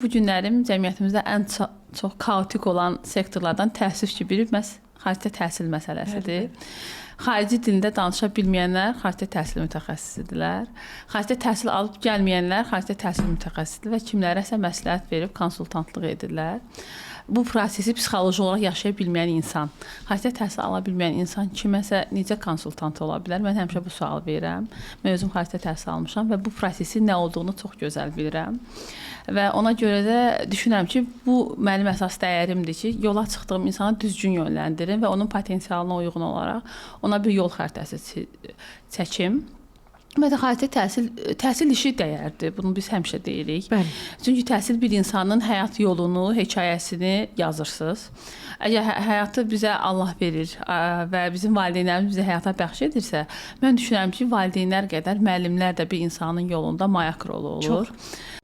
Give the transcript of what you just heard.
Bu günlərim cəmiyyətimizdə ən çox kaotik olan sektorlardan təəssüf ki, biri məhz xarici təhsil məsələsidir. Xarici dilində danışa bilməyənlər xarici təhsil mütəxəssisidirlər. Xarici təhsil alıb gəlməyənlər xarici təhsil mütəxəssisidir və kimlərəsə məsləhət verib konsultantlıq edirlər. Bu prosesi psixoloji olaraq yaşaya bilməyən insan, xarici təhsil ala bilməyən insan kiməsə necə konsultant ola bilər? Mən həmişə bu sual verirəm. Mən özüm xarici təhsil almışam və bu prosesi nə olduğunu çox gözəl bilirəm. Və ona görə də düşünürəm ki, bu mənim əsas dəyərimdir ki, yola çıxdığım insanı düzgün yönləndirim və onun potensialına uyğun olaraq ona bir yol xəritəsi çəkim. Və də xarici təhsil işi dəyərdir. Bunu biz həmişə deyirik. Bəli. Çünki təhsil bir insanın həyat yolunu, hekayəsini yazırsınız. Əgər həyatı bizə Allah verir və bizim valideynlərimiz bizə həyata bəxş edirsə, mən düşünürəm ki, valideynlər qədər müəllimlər də bir insanın yolunda mayak rolu olur. Çox.